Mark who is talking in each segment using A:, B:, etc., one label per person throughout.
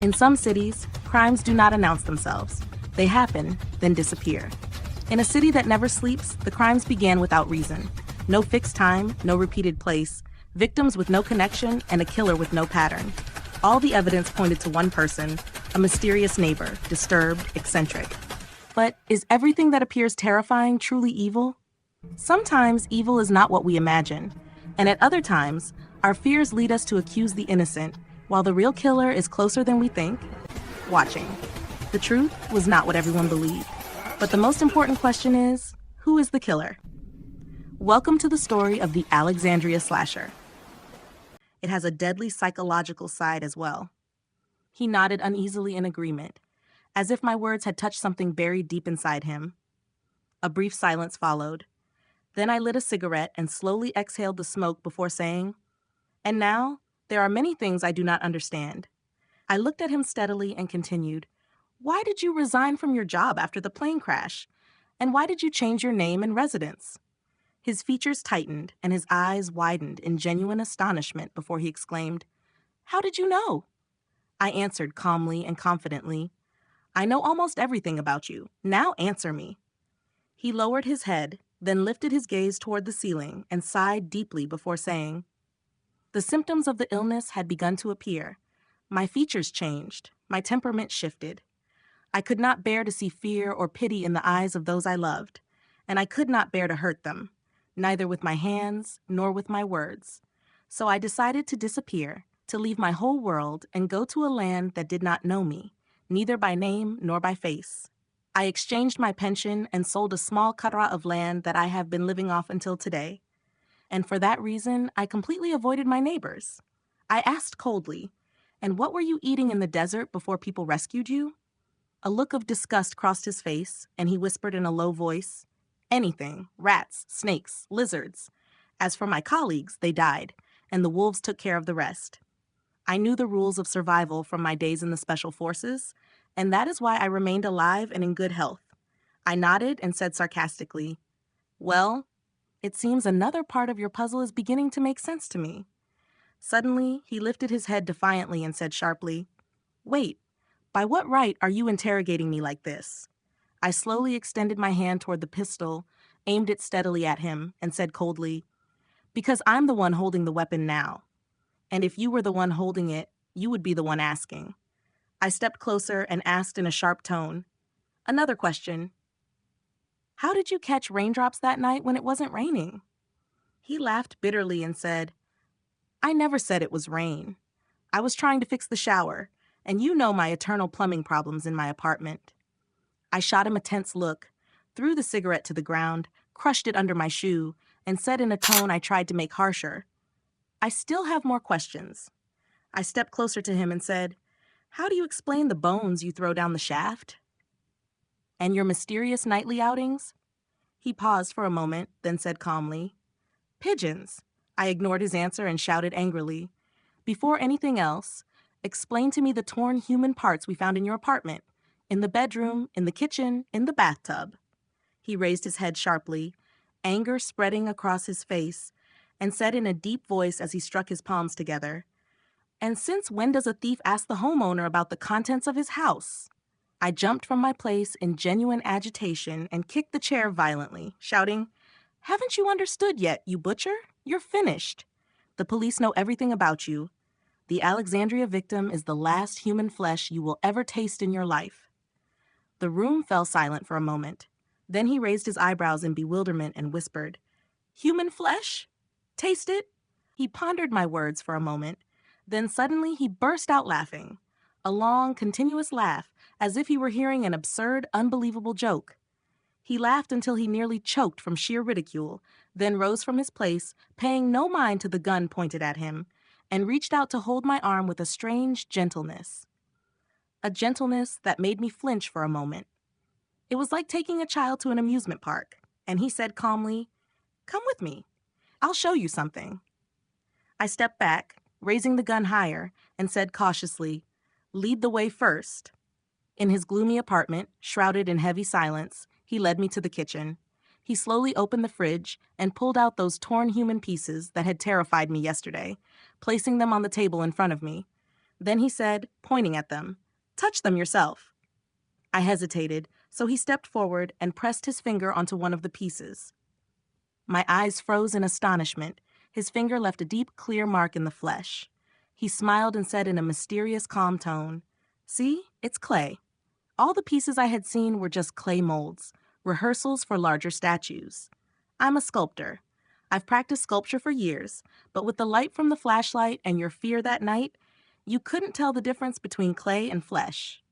A: In some cities, crimes do not announce themselves. They happen, then disappear. In a city that never sleeps, the crimes began without reason. No fixed time, no repeated place, victims with no connection, and a killer with no pattern. All the evidence pointed to one person, a mysterious neighbor, disturbed, eccentric. But is everything that appears terrifying truly evil? Sometimes evil is not what we imagine, and at other times, our fears lead us to accuse the innocent, while the real killer is closer than we think, watching. The truth was not what everyone believed, but the most important question is, who is the killer? Welcome to the story of the Alexandria slasher. It has a deadly psychological side as well. He nodded uneasily in agreement, as if my words had touched something buried deep inside him. A brief silence followed. Then I lit a cigarette and slowly exhaled the smoke before saying, "And now, there are many things I do not understand." I looked at him steadily and continued, "Why did you resign from your job after the plane crash? And why did you change your name and residence?" His features tightened and his eyes widened in genuine astonishment before he exclaimed, "How did you know?" I answered calmly and confidently, "I know almost everything about you. Now answer me." He lowered his head, then lifted his gaze toward the ceiling and sighed deeply before saying, "The symptoms of the illness had begun to appear. My features changed. My temperament shifted. I could not bear to see fear or pity in the eyes of those I loved, and I could not bear to hurt them, neither with my hands nor with my words. So I decided to disappear, to leave my whole world and go to a land that did not know me, neither by name nor by face. I exchanged my pension and sold a small kara of land that I have been living off until today. And for that reason, I completely avoided my neighbors. I asked coldly, 'And what were you eating in the desert before people rescued you?' A look of disgust crossed his face, and he whispered in a low voice, 'Anything, rats, snakes, lizards. As for my colleagues, they died, and the wolves took care of the rest.' I knew the rules of survival from my days in the Special Forces, and that is why I remained alive and in good health." I nodded and said sarcastically, "Well, it seems another part of your puzzle is beginning to make sense to me." Suddenly, he lifted his head defiantly and said sharply, "Wait, by what right are you interrogating me like this?" I slowly extended my hand toward the pistol, aimed it steadily at him, and said coldly, "Because I'm the one holding the weapon now. And if you were the one holding it, you would be the one asking." I stepped closer and asked in a sharp tone, "Another question. How did you catch raindrops that night when it wasn't raining?" He laughed bitterly and said, "I never said it was rain. I was trying to fix the shower, and you know my eternal plumbing problems in my apartment." I shot him a tense look, threw the cigarette to the ground, crushed it under my shoe, and said in a tone I tried to make harsher, "I still have more questions." I stepped closer to him and said, "How do you explain the bones you throw down the shaft? And your mysterious nightly outings?" He paused for a moment, then said calmly, "Pigeons." I ignored his answer and shouted angrily, "Before anything else, explain to me the torn human parts we found in your apartment, in the bedroom, in the kitchen, in the bathtub." He raised his head sharply, anger spreading across his face, and said in a deep voice as he struck his palms together, "And since when does a thief ask the homeowner about the contents of his house?" I jumped from my place in genuine agitation and kicked the chair violently, shouting, "Haven't you understood yet, you butcher? You're finished. The police know everything about you. The Alexandria victim is the last human flesh you will ever taste in your life." The room fell silent for a moment. Then he raised his eyebrows in bewilderment and whispered, "Human flesh? Taste it?" He pondered my words for a moment. Then suddenly he burst out laughing, a long, continuous laugh, as if he were hearing an absurd, unbelievable joke. He laughed until he nearly choked from sheer ridicule, then rose from his place, paying no mind to the gun pointed at him, and reached out to hold my arm with a strange gentleness. A gentleness that made me flinch for a moment. It was like taking a child to an amusement park, and he said calmly, "Come with me. I'll show you something." I stepped back, raising the gun higher, and said cautiously, "Lead the way first." In his gloomy apartment, shrouded in heavy silence, he led me to the kitchen. He slowly opened the fridge and pulled out those torn human pieces that had terrified me yesterday, placing them on the table in front of me. Then he said, pointing at them, "Touch them yourself." I hesitated, so he stepped forward and pressed his finger onto one of the pieces. My eyes froze in astonishment. His finger left a deep, clear mark in the flesh. He smiled and said in a mysterious, calm tone, "See, it's clay." All the pieces I had seen were just clay molds, rehearsals for larger statues. I'm a sculptor. I've practiced sculpture for years, but with the light from the flashlight and your fear that night, you couldn't tell the difference between clay and flesh.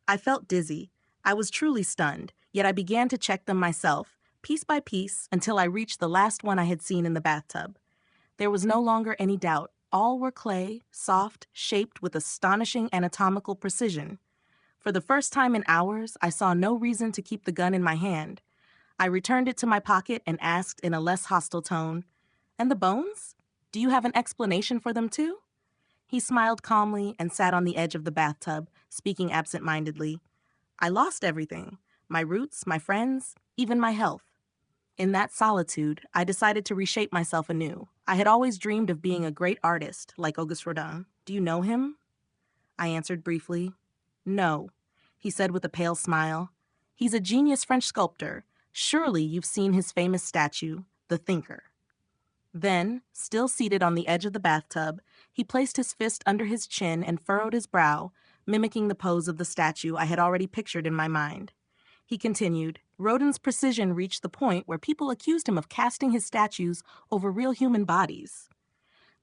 A: I felt dizzy. I was truly stunned, yet I began to check them myself, piece by piece, until I reached the last one I had seen in the bathtub. There was no longer any doubt. All were clay, soft, shaped with astonishing anatomical precision. For the first time in hours, I saw no reason to keep the gun in my hand. I returned it to my pocket and asked in a less hostile tone, "And the bones? Do you have an explanation for them too?" He smiled calmly and sat on the edge of the bathtub, speaking absent-mindedly. "I lost everything. My roots, my friends, even my health. In that solitude, I decided to reshape myself anew. I had always dreamed of being a great artist, like Auguste Rodin. Do you know him?" I answered briefly. "No," he said with a pale smile. "He's a genius French sculptor. Surely you've seen his famous statue, The Thinker." Then, still seated on the edge of the bathtub, he placed his fist under his chin and furrowed his brow, mimicking the pose of the statue I had already pictured in my mind. He continued, "Rodin's precision reached the point where people accused him of casting his statues over real human bodies.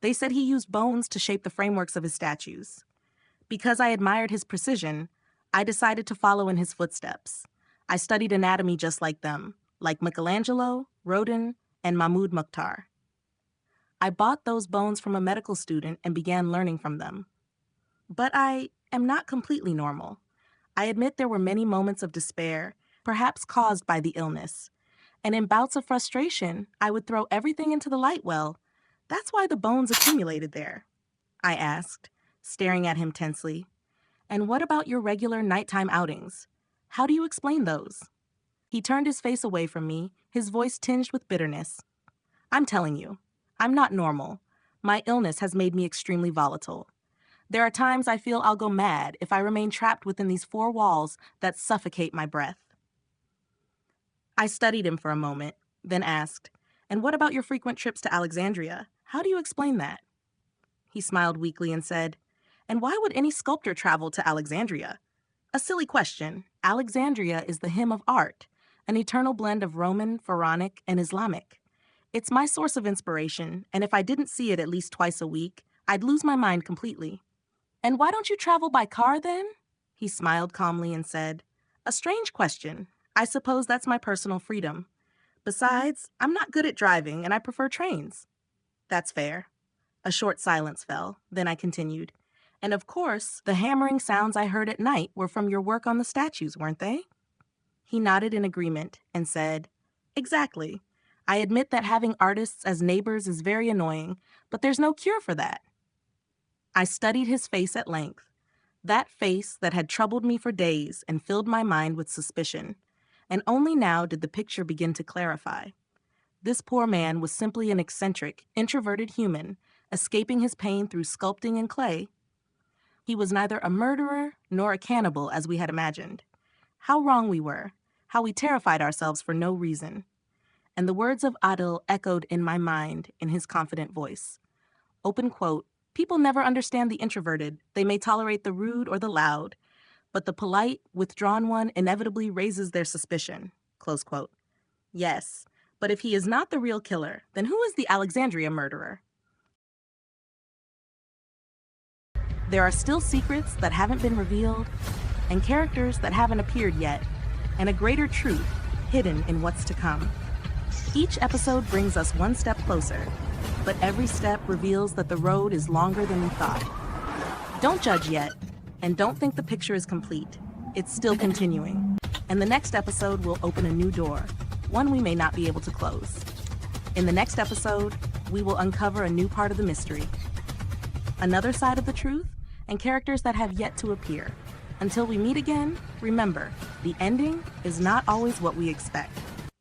A: They said he used bones to shape the frameworks of his statues. Because I admired his precision, I decided to follow in his footsteps. I studied anatomy just like them, like Michelangelo, Rodin, and Mahmoud Mukhtar. I bought those bones from a medical student and began learning from them. But I am not completely normal. I admit there were many moments of despair, perhaps caused by the illness. And in bouts of frustration, I would throw everything into the light well. That's why the bones accumulated there." I asked, staring at him tensely. "And what about your regular nighttime outings? How do you explain those?" He turned his face away from me, his voice tinged with bitterness. "I'm telling you, I'm not normal. My illness has made me extremely volatile. There are times I feel I'll go mad if I remain trapped within these four walls that suffocate my breath." I studied him for a moment, then asked, "And what about your frequent trips to Alexandria? How do you explain that?" He smiled weakly and said, "And why would any sculptor travel to Alexandria? A silly question. Alexandria is the hymn of art, an eternal blend of Roman, Pharaonic, and Islamic. It's my source of inspiration, and if I didn't see it at least twice a week, I'd lose my mind completely." "And why don't you travel by car then?" He smiled calmly and said, "A strange question. I suppose that's my personal freedom. Besides, I'm not good at driving and I prefer trains." "That's fair." A short silence fell. Then I continued, "And of course, the hammering sounds I heard at night were from your work on the statues, weren't they?" He nodded in agreement and said, "Exactly. I admit that having artists as neighbors is very annoying, but there's no cure for that." I studied his face at length, that face that had troubled me for days and filled my mind with suspicion, and only now did the picture begin to clarify. This poor man was simply an eccentric, introverted human, escaping his pain through sculpting in clay. He was neither a murderer nor a cannibal as we had imagined. How wrong we were, how we terrified ourselves for no reason. And the words of Adil echoed in my mind in his confident voice. Open quote, "People never understand the introverted. They may tolerate the rude or the loud, but the polite, withdrawn one inevitably raises their suspicion." Close quote. Yes, but if he is not the real killer, then who is the Alexandria murderer? There are still secrets that haven't been revealed, and characters that haven't appeared yet, and a greater truth hidden in what's to come. Each episode brings us one step closer, but every step reveals that the road is longer than we thought. Don't judge yet, and don't think the picture is complete. It's still continuing, and the next episode will open a new door, one we may not be able to close. In the next episode, we will uncover a new part of the mystery, another side of the truth, and characters that have yet to appear. Until we meet again, remember, the ending is not always what we expect.